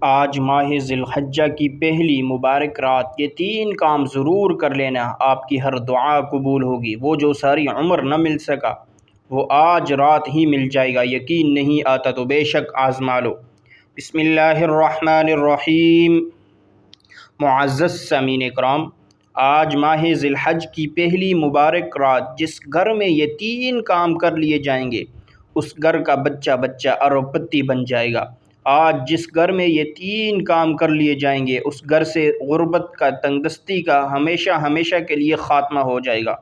آج ماہ ذی الحجہ کی پہلی مبارک رات یہ 3 کام ضرور کر لینا، آپ کی ہر دعا قبول ہوگی۔ وہ جو ساری عمر نہ مل سکا وہ آج رات ہی مل جائے گا۔ یقین نہیں آتا تو بے شک آزما لو۔ بسم اللہ الرحمن الرحیم۔ معزز سامعین کرام، آج ماہ ذی الحج کی پہلی مبارک رات جس گھر میں یہ 3 کام کر لیے جائیں گے اس گھر کا بچہ بچہ ارب پتی بن جائے گا۔ آج جس گھر میں یہ 3 کام کر لیے جائیں گے اس گھر سے غربت کا، تنگدستی کا ہمیشہ ہمیشہ کے لیے خاتمہ ہو جائے گا۔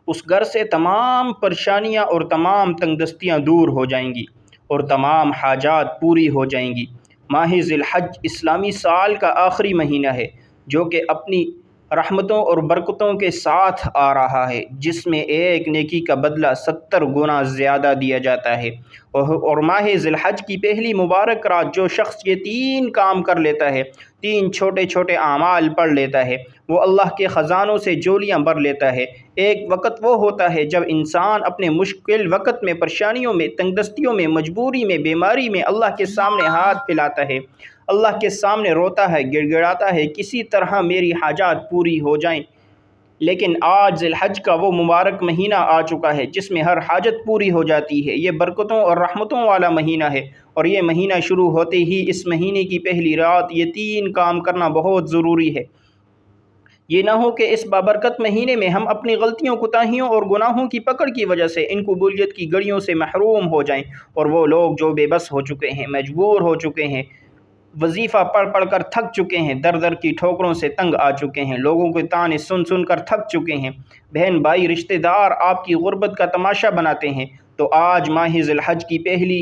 اس گھر سے تمام پریشانیاں اور تمام تنگدستیاں دور ہو جائیں گی اور تمام حاجات پوری ہو جائیں گی۔ ماہ ذی الحج اسلامی سال کا آخری مہینہ ہے جو کہ اپنی رحمتوں اور برکتوں کے ساتھ آ رہا ہے، جس میں ایک نیکی کا بدلہ 70 گنا زیادہ دیا جاتا ہے۔ اور ماہ ذی الحج کی پہلی مبارک رات جو شخص یہ 3 کام کر لیتا ہے، 3 چھوٹے چھوٹے اعمال پڑھ لیتا ہے، وہ اللہ کے خزانوں سے جولیاں بھر لیتا ہے۔ ایک وقت وہ ہوتا ہے جب انسان اپنے مشکل وقت میں، پریشانیوں میں، تنگدستیوں میں، مجبوری میں، بیماری میں اللہ کے سامنے ہاتھ پھیلاتا ہے، اللہ کے سامنے روتا ہے، گڑ گڑاتا ہے، کسی طرح میری حاجات پوری ہو جائیں۔ لیکن آج ذی الحج کا وہ مبارک مہینہ آ چکا ہے جس میں ہر حاجت پوری ہو جاتی ہے۔ یہ برکتوں اور رحمتوں والا مہینہ ہے اور یہ مہینہ شروع ہوتے ہی اس مہینے کی پہلی رات یہ 3 کام کرنا بہت ضروری ہے۔ یہ نہ ہو کہ اس بابرکت مہینے میں ہم اپنی غلطیوں، کوتاہیوں اور گناہوں کی پکڑ کی وجہ سے ان قبولیت کی گھڑیوں سے محروم ہو جائیں، اور وہ لوگ جو بے بس ہو چکے ہیں، مجبور ہو چکے ہیں، وظیفہ پڑھ پڑھ کر تھک چکے ہیں، در در کی ٹھوکروں سے تنگ آ چکے ہیں، لوگوں کے طعنے سن سن کر تھک چکے ہیں، بہن بھائی رشتہ دار آپ کی غربت کا تماشا بناتے ہیں، تو آج ماہ ذی الحج کی پہلی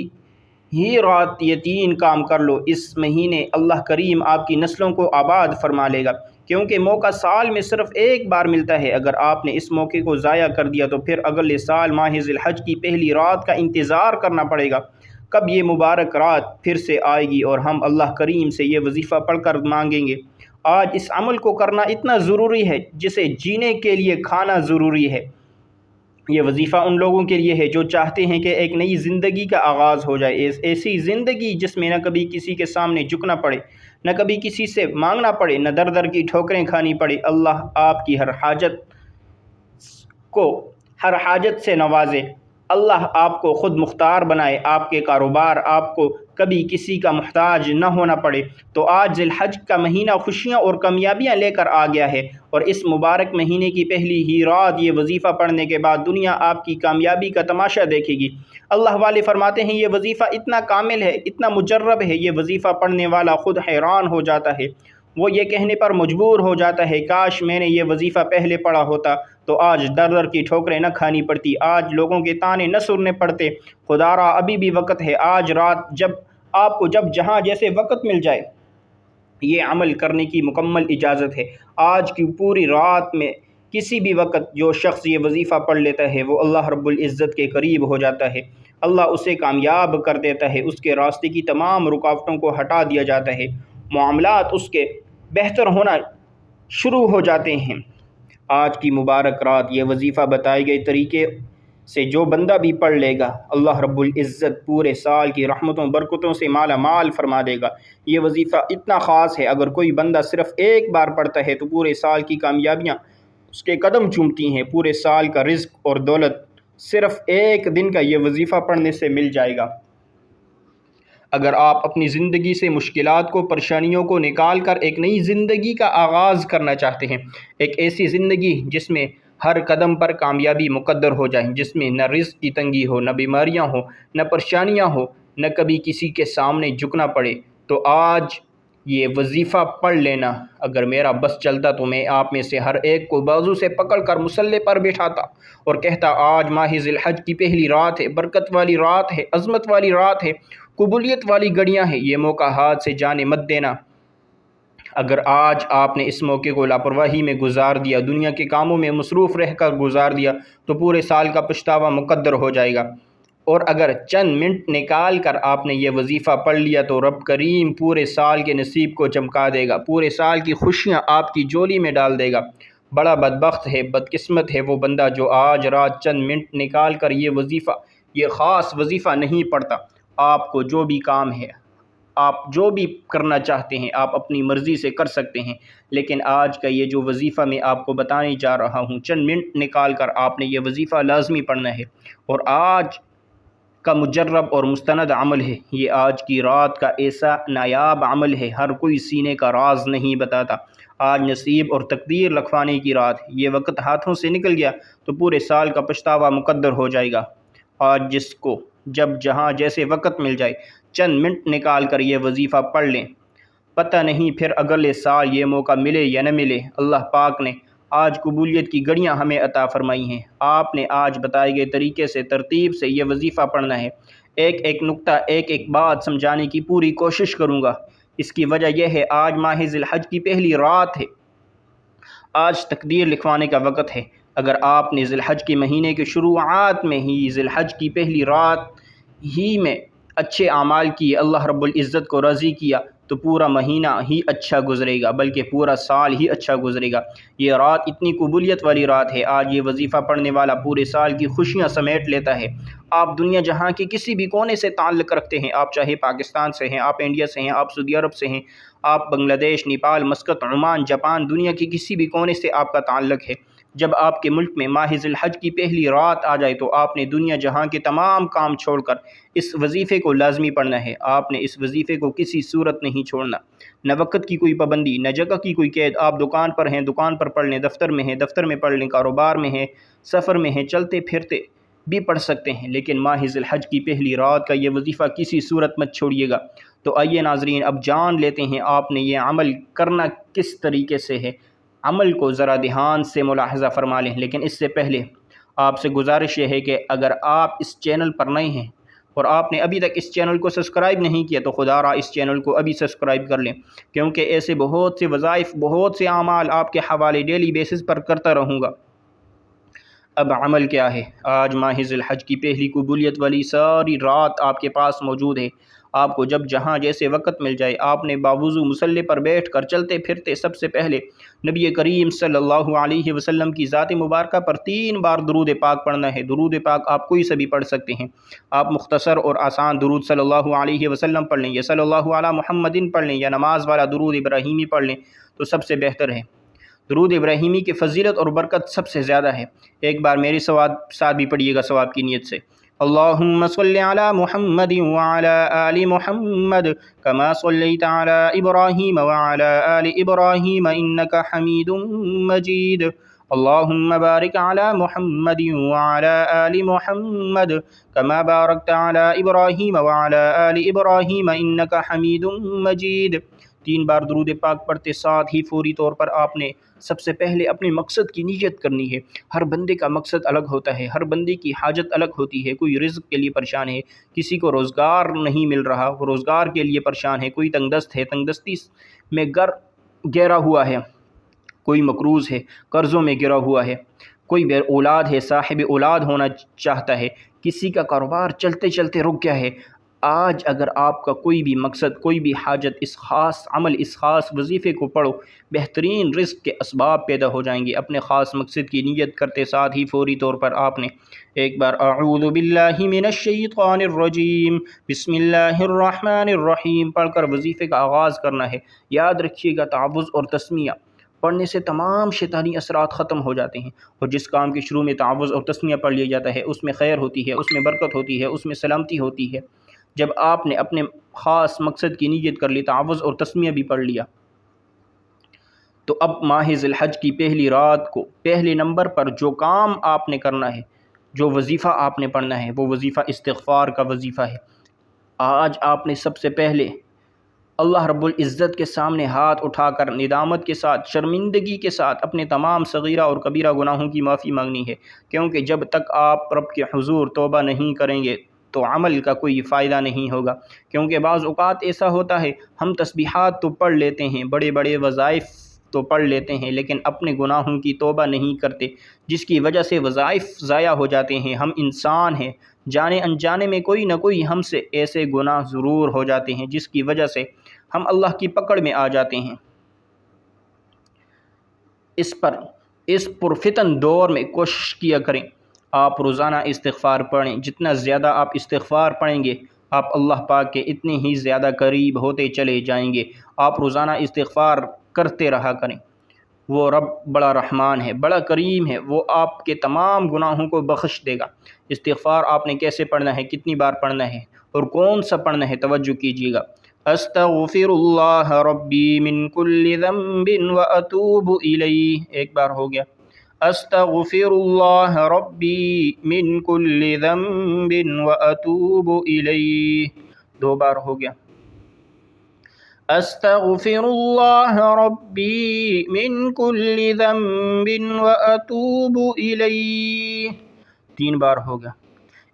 ہی رات یہ 3 کام کر لو۔ اس مہینے اللہ کریم آپ کی نسلوں کو آباد فرما لے گا، کیونکہ موقع سال میں صرف ایک بار ملتا ہے۔ اگر آپ نے اس موقع کو ضائع کر دیا تو پھر اگلے سال ماہ ذی الحج کی پہلی رات کا انتظار کرنا پڑے گا، کب یہ مبارک رات پھر سے آئے گی اور ہم اللہ کریم سے یہ وظیفہ پڑھ کر مانگیں گے۔ آج اس عمل کو کرنا اتنا ضروری ہے جسے جینے کے لیے کھانا ضروری ہے۔ یہ وظیفہ ان لوگوں کے لیے ہے جو چاہتے ہیں کہ ایک نئی زندگی کا آغاز ہو جائے، ایسی زندگی جس میں نہ کبھی کسی کے سامنے جھکنا پڑے، نہ کبھی کسی سے مانگنا پڑے، نہ در در کی ٹھوکریں کھانی پڑے۔ اللہ آپ کی ہر حاجت سے نوازے، اللہ آپ کو خود مختار بنائے، آپ کے کاروبار آپ کو کبھی کسی کا محتاج نہ ہونا پڑے۔ تو آج ذی الحج کا مہینہ خوشیاں اور کامیابیاں لے کر آ گیا ہے، اور اس مبارک مہینے کی پہلی ہی رات یہ وظیفہ پڑھنے کے بعد دنیا آپ کی کامیابی کا تماشا دیکھے گی۔ اللہ والے فرماتے ہیں یہ وظیفہ اتنا کامل ہے، اتنا مجرب ہے، یہ وظیفہ پڑھنے والا خود حیران ہو جاتا ہے، وہ یہ کہنے پر مجبور ہو جاتا ہے کاش میں نے یہ وظیفہ پہلے پڑھا ہوتا تو آج در در کی ٹھوکریں نہ کھانی پڑتی، آج لوگوں کے طعنے نہ سننے پڑتے۔ خدا را ابھی بھی وقت ہے، آج رات جب آپ کو جہاں جیسے وقت مل جائے یہ عمل کرنے کی مکمل اجازت ہے۔ آج کی پوری رات میں کسی بھی وقت جو شخص یہ وظیفہ پڑھ لیتا ہے وہ اللہ رب العزت کے قریب ہو جاتا ہے، اللہ اسے کامیاب کر دیتا ہے، اس کے راستے کی تمام رکاوٹوں کو ہٹا دیا جاتا ہے، معاملات اس کے بہتر ہونا شروع ہو جاتے ہیں۔ آج کی مبارک رات یہ وظیفہ بتائے گئے طریقے سے جو بندہ بھی پڑھ لے گا اللہ رب العزت پورے سال کی رحمتوں برکتوں سے مالا مال فرما دے گا۔ یہ وظیفہ اتنا خاص ہے، اگر کوئی بندہ صرف ایک بار پڑھتا ہے تو پورے سال کی کامیابیاں اس کے قدم چومتی ہیں، پورے سال کا رزق اور دولت صرف ایک دن کا یہ وظیفہ پڑھنے سے مل جائے گا۔ اگر آپ اپنی زندگی سے مشکلات کو، پریشانیوں کو نکال کر ایک نئی زندگی کا آغاز کرنا چاہتے ہیں، ایک ایسی زندگی جس میں ہر قدم پر کامیابی مقدر ہو جائے، جس میں نہ رزق کی تنگی ہو، نہ بیماریاں ہوں، نہ پریشانیاں ہوں، نہ کبھی کسی کے سامنے جھکنا پڑے، تو آج یہ وظیفہ پڑھ لینا۔ اگر میرا بس چلتا تو میں آپ میں سے ہر ایک کو بازو سے پکڑ کر مصلی پر بٹھاتا اور کہتا آج ماہ ذی الحج کی پہلی رات ہے، برکت والی رات ہے، عظمت والی رات ہے، قبولیت والی گھڑیاں ہیں، یہ موقع ہاتھ سے جانے مت دینا۔ اگر آج آپ نے اس موقع کو لاپرواہی میں گزار دیا، دنیا کے کاموں میں مصروف رہ کر گزار دیا تو پورے سال کا پچھتاوا مقدر ہو جائے گا، اور اگر چند منٹ نکال کر آپ نے یہ وظیفہ پڑھ لیا تو رب کریم پورے سال کے نصیب کو چمکا دے گا، پورے سال کی خوشیاں آپ کی جولی میں ڈال دے گا۔ بڑا بدبخت ہے، بدقسمت ہے وہ بندہ جو آج رات چند منٹ نکال کر یہ خاص وظیفہ نہیں پڑھتا۔ آپ کو جو بھی کام ہے آپ جو بھی کرنا چاہتے ہیں آپ اپنی مرضی سے کر سکتے ہیں، لیکن آج کا یہ جو وظیفہ میں آپ کو بتانے جا رہا ہوں، چند منٹ نکال کر آپ نے یہ وظیفہ لازمی پڑھنا ہے، اور آج کا مجرب اور مستند عمل ہے۔ یہ آج کی رات کا ایسا نایاب عمل ہے، ہر کوئی سینے کا راز نہیں بتاتا۔ آج نصیب اور تقدیر لکھوانے کی رات ہے۔ یہ وقت ہاتھوں سے نکل گیا تو پورے سال کا پچھتاوا مقدر ہو جائے گا۔ آج جس کو جب جہاں جیسے وقت مل جائے، چند منٹ نکال کر یہ وظیفہ پڑھ لیں، پتہ نہیں پھر اگلے سال یہ موقع ملے یا نہ ملے۔ اللہ پاک نے آج قبولیت کی گھڑیاں ہمیں عطا فرمائی ہیں۔ آپ نے آج بتائے گئے طریقے سے ترتیب سے یہ وظیفہ پڑھنا ہے۔ ایک ایک نقطہ، ایک ایک بات سمجھانے کی پوری کوشش کروں گا۔ اس کی وجہ یہ ہے آج ماہ ذی الحج کی پہلی رات ہے۔ آج تقدیر لکھوانے کا وقت ہے۔ اگر آپ نے ذی الحج کے مہینے کے شروعات میں ہی، ذی الحج کی پہلی رات ہی میں اچھے اعمال کیے، اللہ رب العزت کو راضی کیا، تو پورا مہینہ ہی اچھا گزرے گا، بلکہ پورا سال ہی اچھا گزرے گا۔ یہ رات اتنی قبولیت والی رات ہے۔ آج یہ وظیفہ پڑھنے والا پورے سال کی خوشیاں سمیٹ لیتا ہے۔ آپ دنیا جہاں کے کسی بھی کونے سے تعلق رکھتے ہیں، آپ چاہے پاکستان سے ہیں، آپ انڈیا سے ہیں، آپ سعودی عرب سے ہیں، آپ بنگلہ دیش، نیپال، مسقط، عمان، جاپان، دنیا کے کسی بھی کونے سے آپ کا تعلق ہے، جب آپ کے ملک میں ماہ ذی الحج کی پہلی رات آ جائے تو آپ نے دنیا جہاں کے تمام کام چھوڑ کر اس وظیفے کو لازمی پڑھنا ہے۔ آپ نے اس وظیفے کو کسی صورت نہیں چھوڑنا، نہ وقت کی کوئی پابندی، نہ جگہ کی کوئی قید۔ آپ دکان پر ہیں، دکان پر پڑھ لیں، دفتر میں ہیں، دفتر میں پڑھ لیں، کاروبار میں ہیں، سفر میں ہیں، چلتے پھرتے بھی پڑھ سکتے ہیں، لیکن ماہ ذی الحج کی پہلی رات کا یہ وظیفہ کسی صورت مت چھوڑیے گا۔ تو آئیے ناظرین، اب جان لیتے ہیں آپ نے یہ عمل کرنا کس طریقے سے ہے۔ عمل کو ذرا دھیان سے ملاحظہ فرما لیں، لیکن اس سے پہلے آپ سے گزارش یہ ہے کہ اگر آپ اس چینل پر نئے ہیں اور آپ نے ابھی تک اس چینل کو سبسکرائب نہیں کیا تو خدا را اس چینل کو ابھی سبسکرائب کر لیں، کیونکہ ایسے بہت سے وظائف، بہت سے اعمال آپ کے حوالے ڈیلی بیسس پر کرتا رہوں گا۔ اب عمل کیا ہے؟ آج ماہ ذی الحج کی پہلی قبولیت والی ساری رات آپ کے پاس موجود ہے۔ آپ کو جب جہاں جیسے وقت مل جائے، آپ نے باوضو مصلی پر بیٹھ کر چلتے پھرتے سب سے پہلے نبی کریم صلی اللہ علیہ وسلم کی ذات مبارکہ پر 3 بار درود پاک پڑھنا ہے۔ درود پاک آپ کوئی سے بھی پڑھ سکتے ہیں۔ آپ مختصر اور آسان درود صلی اللہ علیہ وسلم پڑھ لیں، یا صلی اللہ علی محمد پڑھ لیں، یا نماز والا درود ابراہیمی پڑھ لیں تو سب سے بہتر ہے۔ درود ابراہیمی کی فضیلت اور برکت سب سے زیادہ ہے۔ ایک بار میری ساتھ بھی پڑھیے گا ثواب کی نیت سے۔ اللہم صلی علی محمد وعلی آل محمد کما صلیت علی ابراہیم وعلی آل ابراہیم انکا حمید مجید۔ اللہم بارک علی محمد وعلی آل محمد کما بارکت علی ابراہیم وعلی آل ابراہیم انکا حمید مجید۔ 3 بار درود پاک پڑھتے ساتھ ہی فوری طور پر آپ نے سب سے پہلے اپنے مقصد کی نیت کرنی ہے۔ ہر بندے کا مقصد الگ ہوتا ہے، ہر بندے کی حاجت الگ ہوتی ہے۔ کوئی رزق کے لیے پریشان ہے، کسی کو روزگار نہیں مل رہا، وہ روزگار کے لیے پریشان ہے، کوئی تنگ دست ہے، تنگ دستی میں گھرا ہوا ہے، کوئی مقروض ہے، قرضوں میں گرا ہوا ہے، کوئی بے اولاد ہے، صاحب اولاد ہونا چاہتا ہے، کسی کا کاروبار چلتے چلتے رک گیا ہے۔ آج اگر آپ کا کوئی بھی مقصد، کوئی بھی حاجت، اس خاص عمل، اس خاص وظیفے کو پڑھو، بہترین رزق کے اسباب پیدا ہو جائیں گے۔ اپنے خاص مقصد کی نیت کرتے ساتھ ہی فوری طور پر آپ نے ایک بار اعوذ باللہ من الشیطان الرجیم بسم اللہ الرحمن الرحیم پڑھ کر وظیفے کا آغاز کرنا ہے۔ یاد رکھیے گا، تعوذ اور تسمیہ پڑھنے سے تمام شیطانی اثرات ختم ہو جاتے ہیں، اور جس کام کے شروع میں تعوذ اور تسمیہ پڑھ لیا جاتا ہے اس میں خیر ہوتی ہے، اس میں برکت ہوتی ہے، اس میں سلامتی ہوتی ہے۔ جب آپ نے اپنے خاص مقصد کی نیت کر لی، تعوذ اور تسمیہ بھی پڑھ لیا، تو اب ماہ ذی الحج کی پہلی رات کو پہلے نمبر پر جو کام آپ نے کرنا ہے، جو وظیفہ آپ نے پڑھنا ہے، وہ وظیفہ استغفار کا وظیفہ ہے۔ آج آپ نے سب سے پہلے اللہ رب العزت کے سامنے ہاتھ اٹھا کر ندامت کے ساتھ، شرمندگی کے ساتھ اپنے تمام صغیرہ اور کبیرہ گناہوں کی معافی مانگنی ہے، کیونکہ جب تک آپ رب کے حضور توبہ نہیں کریں گے تو عمل کا کوئی فائدہ نہیں ہوگا۔ کیونکہ بعض اوقات ایسا ہوتا ہے، ہم تسبیحات تو پڑھ لیتے ہیں، بڑے بڑے وظائف تو پڑھ لیتے ہیں، لیکن اپنے گناہوں کی توبہ نہیں کرتے، جس کی وجہ سے وظائف ضائع ہو جاتے ہیں۔ ہم انسان ہیں، جانے انجانے میں کوئی نہ کوئی ہم سے ایسے گناہ ضرور ہو جاتے ہیں جس کی وجہ سے ہم اللہ کی پکڑ میں آ جاتے ہیں۔ اس پرفتن دور میں کوشش کیا کریں آپ روزانہ استغفار پڑھیں۔ جتنا زیادہ آپ استغفار پڑھیں گے آپ اللہ پاک کے اتنے ہی زیادہ قریب ہوتے چلے جائیں گے۔ آپ روزانہ استغفار کرتے رہا کریں۔ وہ رب بڑا رحمان ہے، بڑا کریم ہے، وہ آپ کے تمام گناہوں کو بخش دے گا۔ استغفار آپ نے کیسے پڑھنا ہے، کتنی بار پڑھنا ہے اور کون سا پڑھنا ہے، توجہ کیجیے گا۔ استغفر اللہ ربی من کل ذنب واتوب الیہ، ایک بار ہو گیا۔ استغفر اللہ ربی من کل ذنب واتوب الیہ، دو بار ہو گیا۔ استغفر اللہ ربی من کل ذنب واتوب الیہ، تین بار ہو گیا۔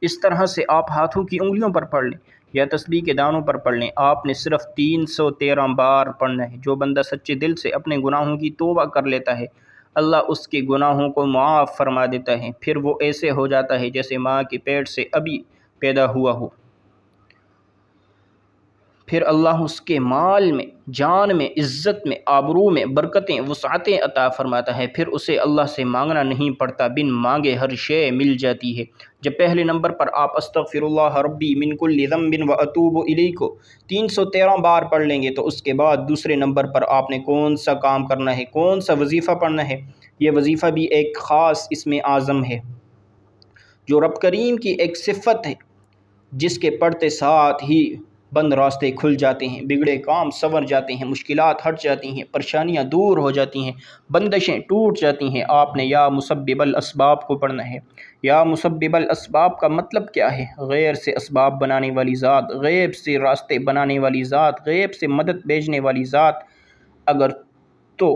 اس طرح سے آپ ہاتھوں کی انگلیوں پر پڑھ لیں یا تسبیح کے دانوں پر پڑھ لیں۔ آپ نے صرف 313 بار پڑھنا ہے۔ جو بندہ سچے دل سے اپنے گناہوں کی توبہ کر لیتا ہے، اللہ اس کے گناہوں کو معاف فرما دیتا ہے، پھر وہ ایسے ہو جاتا ہے جیسے ماں کے پیٹ سے ابھی پیدا ہوا ہو۔ پھر اللہ اس کے مال میں، جان میں، عزت میں، آبرو میں برکتیں، وسعتیں عطا فرماتا ہے۔ پھر اسے اللہ سے مانگنا نہیں پڑتا، بن مانگے ہر شے مل جاتی ہے۔ جب پہلے نمبر پر آپ استغفر اللہ ربی من کل ذنب واتوب الیہ کو 313 بار پڑھ لیں گے تو اس کے بعد دوسرے نمبر پر آپ نے کون سا کام کرنا ہے، کون سا وظیفہ پڑھنا ہے۔ یہ وظیفہ بھی ایک خاص اسم اعظم ہے جو رب کریم کی ایک صفت ہے، جس کے پڑھتے ساتھ ہی بند راستے کھل جاتے ہیں، بگڑے کام سنور جاتے ہیں، مشکلات ہٹ جاتی ہیں، پریشانیاں دور ہو جاتی ہیں، بندشیں ٹوٹ جاتی ہیں۔ آپ نے یا مسبب الاسباب کو پڑھنا ہے۔ یا مسبب الاسباب کا مطلب کیا ہے؟ غیر سے اسباب بنانے والی ذات، غیب سے راستے بنانے والی ذات، غیب سے مدد بھیجنے والی ذات۔ اگر تو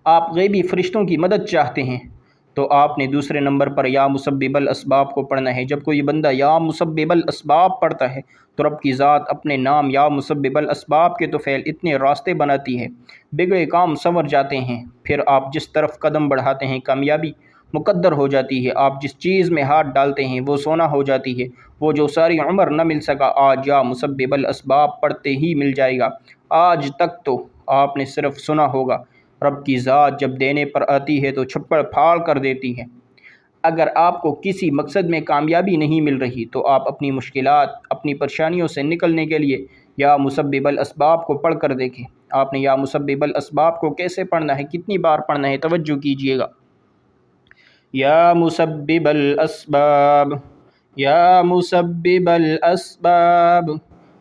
آپ غیبی فرشتوں کی مدد چاہتے ہیں تو آپ نے دوسرے نمبر پر یا مسبب الاسباب کو پڑھنا ہے۔ جب کوئی بندہ یا مسبب الاسباب پڑھتا ہے تو رب کی ذات اپنے نام یا مسبب الاسباب کے طفیل اتنے راستے بناتی ہے، بگڑے کام سنور جاتے ہیں۔ پھر آپ جس طرف قدم بڑھاتے ہیں کامیابی مقدر ہو جاتی ہے۔ آپ جس چیز میں ہاتھ ڈالتے ہیں وہ سونا ہو جاتی ہے۔ وہ جو ساری عمر نہ مل سکا، آج یا مسبب الاسباب پڑھتے ہی مل جائے گا۔ آج تک تو آپ نے صرف سنا ہوگا، رب کی ذات جب دینے پر آتی ہے تو چھپڑ پھاڑ کر دیتی ہے۔ اگر آپ کو کسی مقصد میں کامیابی نہیں مل رہی تو آپ اپنی مشکلات، اپنی پریشانیوں سے نکلنے کے لیے یا مسبب الاسباب کو پڑھ کر دیکھیں۔ آپ نے یا مسبب الاسباب کو کیسے پڑھنا ہے، کتنی بار پڑھنا ہے، توجہ کیجیے گا۔ یا مسبب الاسباب، یا مسبب الاسباب،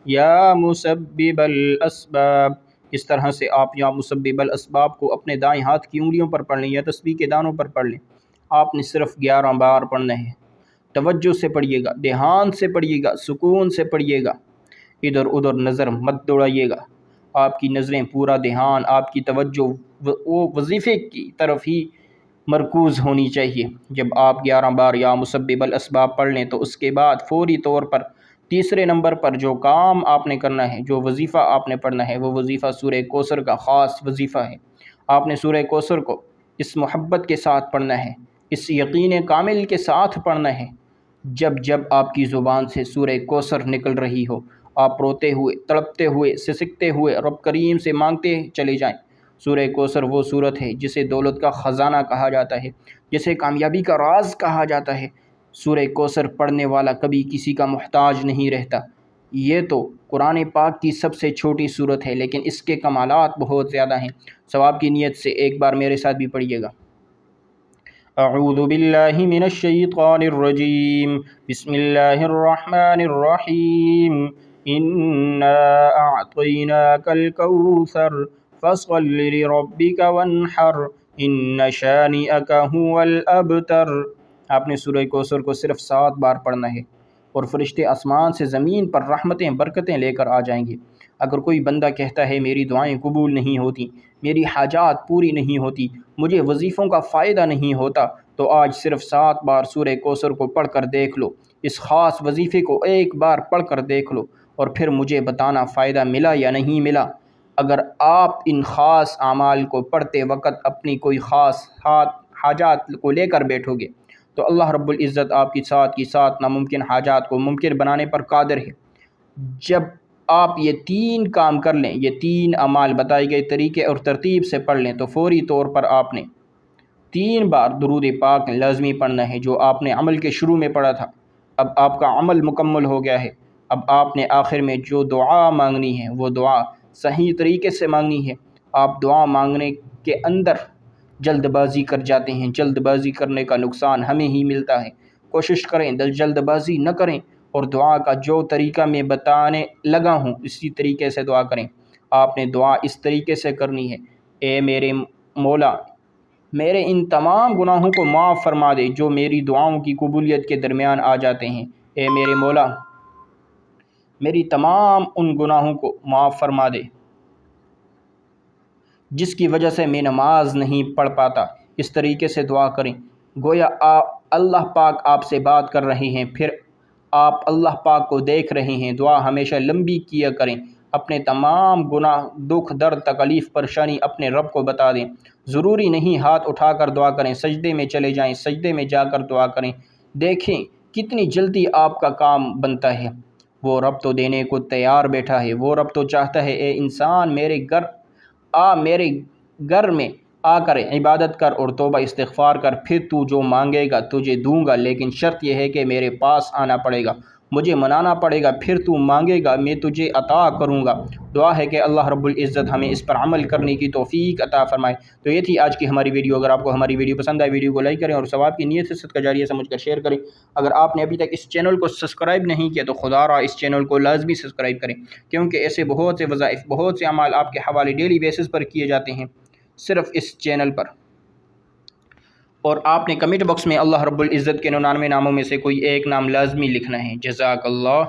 یا مسبب الاسباب، اس طرح سے آپ یا مسبب الاسباب کو اپنے دائیں ہاتھ کی انگلیوں پر پڑھ لیں یا تسبیح کے دانوں پر پڑھ لیں۔ آپ نے صرف 11 بار پڑھنا ہے۔ توجہ سے پڑھیے گا، دھیان سے پڑھیے گا، سکون سے پڑھیے گا، ادھر ادھر نظر مت دوڑائیے گا۔ آپ کی نظریں، پورا دھیان، آپ کی توجہ وہ وظیفے کی طرف ہی مرکوز ہونی چاہیے۔ جب آپ 11 بار یا مسبب الاسباب پڑھ لیں تو اس کے بعد فوری طور پر تیسرے نمبر پر جو کام آپ نے کرنا ہے، جو وظیفہ آپ نے پڑھنا ہے، وہ وظیفہ سورہ کوثر کا خاص وظیفہ ہے۔ آپ نے سورہ کوثر کو اس محبت کے ساتھ پڑھنا ہے، اس یقین کامل کے ساتھ پڑھنا ہے۔ جب جب آپ کی زبان سے سورہ کوثر نکل رہی ہو، آپ روتے ہوئے، تڑپتے ہوئے، سسکتے ہوئے رب کریم سے مانگتے چلے جائیں۔ سورہ کوثر وہ سورت ہے جسے دولت کا خزانہ کہا جاتا ہے، جسے کامیابی کا راز کہا جاتا ہے۔ سورہ کوثر پڑھنے والا کبھی کسی کا محتاج نہیں رہتا۔ یہ تو قرآن پاک کی سب سے چھوٹی سورت ہے، لیکن اس کے کمالات بہت زیادہ ہیں۔ ثواب کی نیت سے ایک بار میرے ساتھ بھی پڑھیے گا۔ اعوذ باللہ من الشیطان الرجیم، بسم اللہ الرحمن الرحیم، انا اعطیناک الکوثر فصل لربک وانحر ان شانئک هو الابتر۔ آپ نے سورہ کوثر کو صرف 7 بار پڑھنا ہے اور فرشتے آسمان سے زمین پر رحمتیں، برکتیں لے کر آ جائیں گے۔ اگر کوئی بندہ کہتا ہے میری دعائیں قبول نہیں ہوتی، میری حاجات پوری نہیں ہوتی، مجھے وظیفوں کا فائدہ نہیں ہوتا، تو آج صرف 7 بار سورہ کوثر کو پڑھ کر دیکھ لو، اس خاص وظیفے کو ایک بار پڑھ کر دیکھ لو اور پھر مجھے بتانا فائدہ ملا یا نہیں ملا۔ اگر آپ ان خاص اعمال کو پڑھتے وقت اپنی کوئی خاص حاجات کو لے کر بیٹھو گے تو اللہ رب العزت آپ کی ساتھ ناممکن حاجات کو ممکن بنانے پر قادر ہے۔ جب آپ یہ 3 کام کر لیں، یہ 3 اعمال بتائے گئے طریقے اور ترتیب سے پڑھ لیں تو فوری طور پر آپ نے 3 بار درود پاک لازمی پڑھنا ہے جو آپ نے عمل کے شروع میں پڑھا تھا۔ اب آپ کا عمل مکمل ہو گیا ہے اب آپ نے آخر میں جو دعا مانگنی ہے وہ دعا صحیح طریقے سے مانگنی ہے۔ آپ دعا مانگنے کے اندر جلد بازی کر جاتے ہیں، جلد بازی کرنے کا نقصان ہمیں ہی ملتا ہے۔ کوشش کریں جلد بازی نہ کریں، اور دعا کا جو طریقہ میں بتانے لگا ہوں اسی طریقے سے دعا کریں۔ آپ نے دعا اس طریقے سے کرنی ہے: اے میرے مولا، میرے ان تمام گناہوں کو معاف فرما دے جو میری دعاؤں کی قبولیت کے درمیان آ جاتے ہیں۔ اے میرے مولا، میری تمام ان گناہوں کو معاف فرما دے جس کی وجہ سے میں نماز نہیں پڑھ پاتا۔ اس طریقے سے دعا کریں گویا اللہ پاک آپ سے بات کر رہے ہیں، پھر آپ اللہ پاک کو دیکھ رہے ہیں۔ دعا ہمیشہ لمبی کیا کریں، اپنے تمام گناہ، دکھ، درد، تکلیف، پریشانی اپنے رب کو بتا دیں۔ ضروری نہیں ہاتھ اٹھا کر دعا کریں، سجدے میں چلے جائیں، سجدے میں جا کر دعا کریں، دیکھیں کتنی جلدی آپ کا کام بنتا ہے۔ وہ رب تو دینے کو تیار بیٹھا ہے، وہ رب تو چاہتا ہے اے انسان میرے گھر میں آ کر عبادت کر اور توبہ استغفار کر، پھر تو جو مانگے گا تجھے دوں گا، لیکن شرط یہ ہے کہ میرے پاس آنا پڑے گا، مجھے منانا پڑے گا، پھر تو مانگے گا میں تجھے عطا کروں گا۔ دعا ہے کہ اللہ رب العزت ہمیں اس پر عمل کرنے کی توفیق عطا فرمائے۔ تو یہ تھی آج کی ہماری ویڈیو۔ اگر آپ کو ہماری ویڈیو پسند آئے ویڈیو کو لائک کریں اور ثواب کی نیت سے صدقہ جاریہ سمجھ کر شیئر کریں۔ اگر آپ نے ابھی تک اس چینل کو سبسکرائب نہیں کیا تو خدا را اس چینل کو لازمی سبسکرائب کریں، کیونکہ ایسے بہت سے وظائف، بہت سے اعمال آپ کے حوالے ڈیلی بیسس پر کیے جاتے ہیں صرف اس چینل پر۔ اور آپ نے کمنٹ باکس میں اللہ رب العزت کے 99 ناموں میں سے کوئی ایک نام لازمی لکھنا ہے۔ جزاک اللہ۔